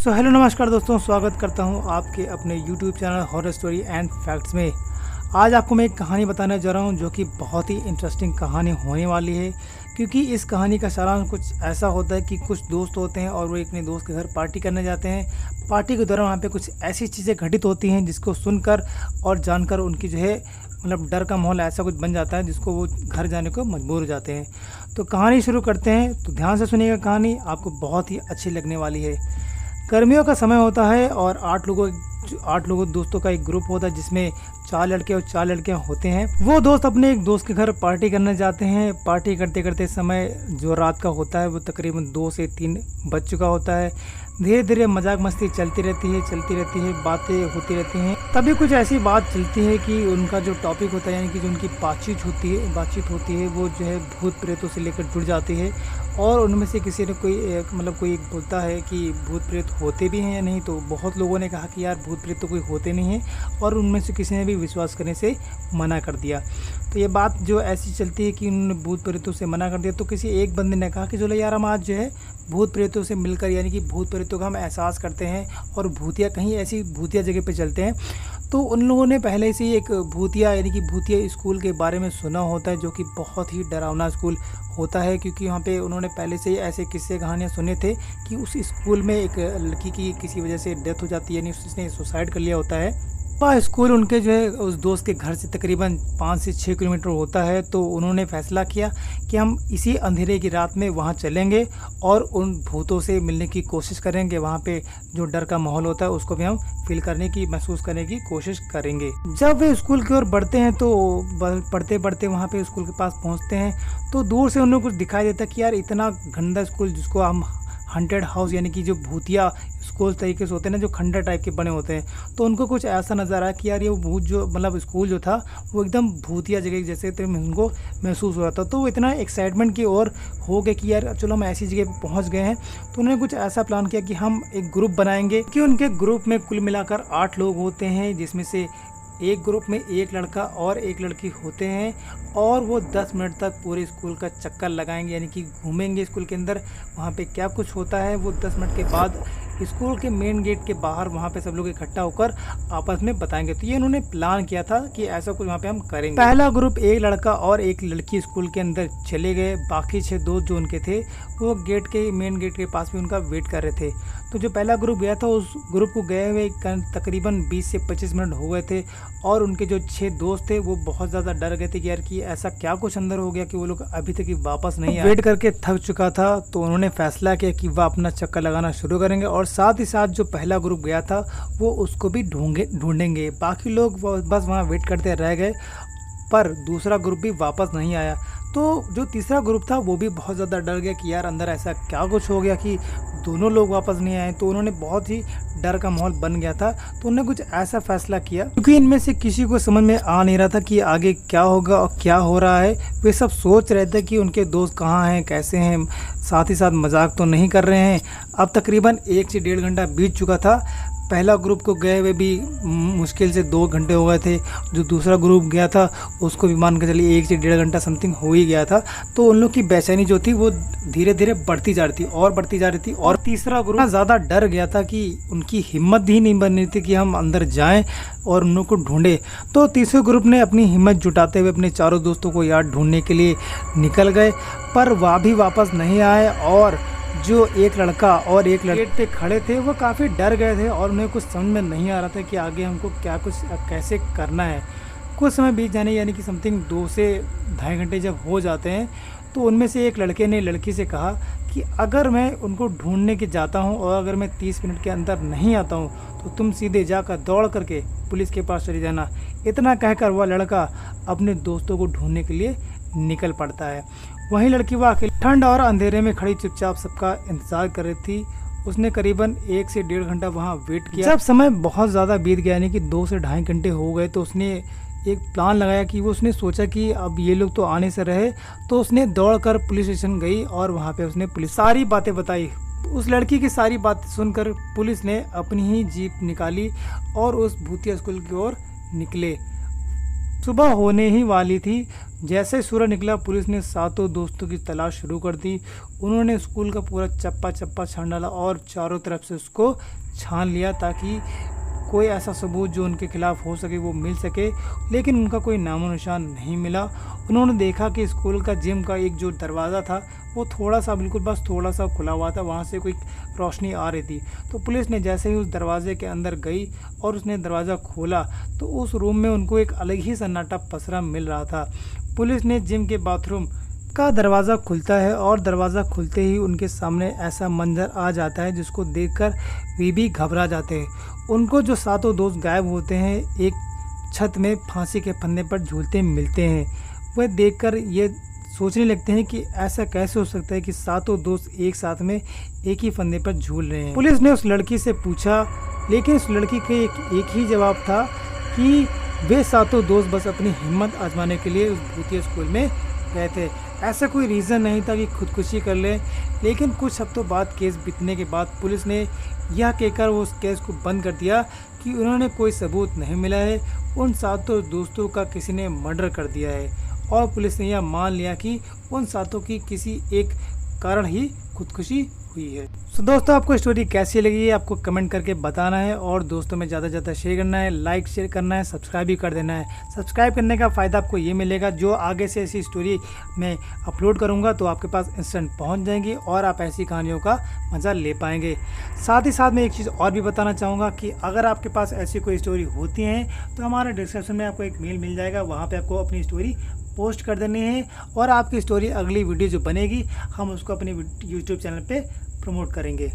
Hello नमस्कार दोस्तों, स्वागत करता हूं आपके अपने YouTube channel horror story and facts में। आज आपको मैं एक कहानी बताने जा रहा हूं जो कि बहुत ही इंटरेस्टिंग कहानी होने वाली है, क्योंकि इस कहानी का सारांश कुछ ऐसा होता है कि कुछ दोस्त होते हैं और वो अपने दोस्त के घर पार्टी करने जाते हैं। पार्टी के दौरान वहाँ पे कुछ ऐसी चीज़ें घटित होती हैं जिसको सुनकर और जानकर उनकी जो है मतलब डर का माहौल ऐसा कुछ बन जाता है जिसको वो घर जाने को मजबूर हो जाते हैं। तो कहानी शुरू करते हैं, तो ध्यान से सुनिएगा, कहानी आपको बहुत ही अच्छी लगने वाली है। गर्मियों का समय होता है और 8 लोगों दोस्तों का एक ग्रुप होता है जिसमें 4 लड़के और 4 लड़कियां होते हैं। वो दोस्त अपने एक दोस्त के घर पार्टी करने जाते हैं। पार्टी करते करते समय जो रात का होता है वो तकरीबन 2 से 3 बज चुका होता है। धीरे धीरे मजाक मस्ती चलती रहती है, बातें होती रहती हैं। तभी कुछ ऐसी बात चलती है कि उनका जो टॉपिक होता है, यानी कि जो उनकी बातचीत होती है वो जो है भूत प्रेतों से लेकर जुड़ जाती है। और उनमें से किसी ने कोई एक बोलता है कि भूत प्रेत होते भी हैं या नहीं। तो बहुत लोगों ने कहा कि यार भूत प्रेत तो कोई होते नहीं हैं, और उनमें से किसी ने भी विश्वास करने से मना कर दिया। तो ये बात जो ऐसी चलती है कि उन्होंने भूत प्रेतों से मना कर दिया, तो किसी एक बंदे ने कहा कि चलो यार हम आज जो है भूत प्रेतों से मिलकर, यानी कि भूत प्रेतों का हम एहसास करते हैं और कहीं ऐसी भूतिया जगह पे चलते हैं। तो उन लोगों ने पहले से ही एक भूतिया स्कूल के बारे में सुना होता है, जो कि बहुत ही डरावना स्कूल होता है, क्योंकि वहाँ पे उन्होंने पहले से ही ऐसे किस्से कहानियाँ सुने थे कि उस स्कूल में एक लड़की की किसी वजह से डेथ हो जाती है, यानी उसने सुसाइड कर लिया होता है। वह स्कूल उनके जो है उस दोस्त के घर से तकरीबन 5 से 6 किलोमीटर होता है। तो उन्होंने फैसला किया कि हम इसी अंधेरे की रात में वहाँ चलेंगे और उन भूतों से मिलने की कोशिश करेंगे। वहाँ पे जो डर का माहौल होता है उसको भी हम महसूस करने की कोशिश करेंगे। जब वे स्कूल की ओर बढ़ते हैं तो पढ़ते पढ़ते वहाँ पे स्कूल के पास पहुँचते हैं, तो दूर से उन्हें कुछ दिखाई देता कि यार इतना गंदा स्कूल, जिसको हम हंटेड हाउस, यानी कि जो भूतिया स्कूल तरीके से होते हैं ना, जो खंडर टाइप के बने होते हैं, तो उनको कुछ ऐसा नज़र आया कि यार ये भूत जो स्कूल जो था वो एकदम भूतिया जगह जैसे उनको महसूस हो रहा था। तो वो इतना एक्साइटमेंट की ओर हो गए कि यार चलो हम ऐसी जगह पे पहुंच गए हैं। तो उन्होंने कुछ ऐसा प्लान किया कि हम एक ग्रुप बनाएंगे, कि उनके ग्रुप में कुल मिलाकर 8 लोग होते हैं, जिसमें से एक ग्रुप में एक लड़का और एक लड़की होते हैं, और वो 10 मिनट तक पूरे स्कूल का चक्कर लगाएंगे, यानी कि घूमेंगे स्कूल के अंदर। वहाँ पे क्या कुछ होता है वो 10 मिनट के बाद स्कूल के मेन गेट के बाहर वहाँ पे सब लोग इकट्ठा होकर आपस में बताएंगे। तो ये उन्होंने प्लान किया था कि ऐसा कुछ वहाँ पे हम करेंगे। पहला ग्रुप एक लड़का और एक लड़की स्कूल के अंदर चले गए। बाकी 6 दोस्त जो उनके थे वो मेन गेट के पास भी उनका वेट कर रहे थे। तो जो पहला ग्रुप गया था उस ग्रुप को गए हुए तकरीबन 20 से 25 मिनट हो गए थे, और उनके जो 6 दोस्त थे वो बहुत ज़्यादा डर गए थे कि यार कि ऐसा क्या कुछ अंदर हो गया कि वो लोग अभी तक वापस नहीं आए। वेट करके थक चुका था, तो उन्होंने फैसला किया कि वह अपना चक्कर लगाना शुरू करेंगे, और साथ ही साथ जो पहला ग्रुप गया था वो उसको भी ढूंढेंगे। बाकी लोग बस वहाँ वेट करते रह गए, पर दूसरा ग्रुप भी वापस नहीं आया। तो जो तीसरा ग्रुप था वो भी बहुत ज़्यादा डर गया कि यार अंदर ऐसा क्या कुछ हो गया कि दोनों लोग वापस नहीं आए। तो उन्होंने बहुत ही डर का माहौल बन गया था। तो उन्होंने कुछ ऐसा फैसला किया, क्योंकि इनमें से किसी को समझ में आ नहीं रहा था कि आगे क्या होगा और क्या हो रहा है। वे सब सोच रहे थे कि उनके दोस्त कहाँ हैं, कैसे हैं, साथ ही साथ मजाक तो नहीं कर रहे हैं। अब तकरीबन 1 से 1.5 घंटा बीत चुका था। पहला ग्रुप को गए हुए भी मुश्किल से 2 घंटे हो गए थे। जो दूसरा ग्रुप गया था उसको भी मान के चलिए 1 से 1.5 घंटा समथिंग हो ही गया था। तो उन लोग की बेचैनी जो थी वो धीरे धीरे बढ़ती जा रही थी, और तीसरा ग्रुप ज़्यादा डर गया था कि उनकी हिम्मत ही नहीं बन रही थी कि हम अंदर जाएं और उन लोग को ढूंढे। तो तीसरे ग्रुप ने अपनी हिम्मत जुटाते हुए अपने चारों दोस्तों को यार ढूंढने के लिए निकल गए, पर वह भी वापस नहीं आए। और जो एक लड़का और एक लड़के पे खड़े थे वो काफ़ी डर गए थे, और उन्हें कुछ समझ में नहीं आ रहा था कि आगे हमको कैसे करना है। कुछ समय बीत जाने, यानी कि समथिंग 2 से 2.5 घंटे जब हो जाते हैं, तो उनमें से एक लड़के ने लड़की से कहा कि अगर मैं उनको ढूंढने के जाता हूं और अगर मैं 30 मिनट के अंदर नहीं आता हूं तो तुम सीधे जाकर दौड़ करके पुलिस के पास चले जाना। इतना कहकर वह लड़का अपने दोस्तों को ढूंढने के लिए निकल पड़ता है। वहीं लड़की वह अकेली ठंड और अंधेरे में खड़ी चुपचाप सबका इंतजार कर रही थी। उसने करीबन 1 से 1.5 घंटा वहाँ वेट किया। जब समय बहुत ज़्यादा बीत गया, यानी कि 2 से 2.5 घंटे हो गए, तो उसने एक प्लान लगाया कि उसने सोचा कि अब ये लोग तो आने से रहे। तो उसने दौड़कर पुलिस स्टेशन गई और वहाँ पे उसने पुलिस सारी बातें बताई। उस लड़की की सारी बातें सुनकर पुलिस ने अपनी ही जीप निकाली और उस भूतिया स्कूल की ओर निकले। सुबह होने ही वाली थी। जैसे सूरज निकला पुलिस ने सातों दोस्तों की तलाश शुरू कर दी। उन्होंने स्कूल का पूरा चप्पा चप्पा छान डाला और चारों तरफ से उसको छान लिया ताकि कोई ऐसा सबूत जो उनके खिलाफ हो सके वो मिल सके, लेकिन उनका कोई नामो निशान नहीं मिला। उन्होंने देखा कि स्कूल का जिम का एक जो दरवाज़ा था वो थोड़ा सा, बिल्कुल बस थोड़ा सा खुला हुआ था, वहाँ से कोई रोशनी आ रही थी। तो पुलिस ने जैसे ही उस दरवाजे के अंदर गई और उसने दरवाज़ा खोला तो उस रूम में उनको एक अलग ही सन्नाटा पसरा मिल रहा था। पुलिस ने जिम के बाथरूम का दरवाज़ा खुलता है और दरवाज़ा खुलते ही उनके सामने ऐसा मंजर आ जाता है जिसको देखकर वे भी घबरा जाते हैं। उनको जो सातों दोस्त गायब होते हैं एक छत में फांसी के फंदे पर झूलते मिलते हैं। वह देखकर ये सोचने लगते हैं कि ऐसा कैसे हो सकता है कि सातों दोस्त एक साथ में एक ही फंदे पर झूल रहे हैं। पुलिस ने उस लड़की से पूछा, लेकिन उस लड़की के एक ही जवाब था कि वे सातों दोस्त बस अपनी हिम्मत आजमाने के लिए उस भूतिया स्कूल में गए थे। ऐसा कोई रीज़न नहीं था कि खुदकुशी कर ले। लेकिन कुछ हफ्तों बाद केस बीतने के बाद पुलिस ने यह कहकर उस केस को बंद कर दिया कि उन्होंने कोई सबूत नहीं मिला है, उन सातों दोस्तों का किसी ने मर्डर कर दिया है। और पुलिस ने यह मान लिया कि उन सातों की किसी एक कारण ही खुदकुशी हुई है। तो दोस्तों आपको स्टोरी कैसी लगी है आपको कमेंट करके बताना है और दोस्तों में ज़्यादा से ज़्यादा शेयर करना है, लाइक शेयर करना है, सब्सक्राइब भी कर देना है। सब्सक्राइब करने का फ़ायदा आपको ये मिलेगा, जो आगे से ऐसी स्टोरी मैं अपलोड करूँगा तो आपके पास इंस्टेंट पहुँच जाएंगी और आप ऐसी कहानियों का मज़ा ले पाएंगे। साथ ही साथ मैं एक चीज़ और भी बताना चाहूँगा कि अगर आपके पास ऐसी कोई स्टोरी होती हैं तो हमारे डिस्क्रिप्शन में आपको एक मेल मिल जाएगा, वहाँ पर आपको अपनी स्टोरी पोस्ट कर देनी है और आपकी स्टोरी अगली वीडियो जो बनेगी हम उसको अपने यूट्यूब चैनल पे प्रमोट करेंगे।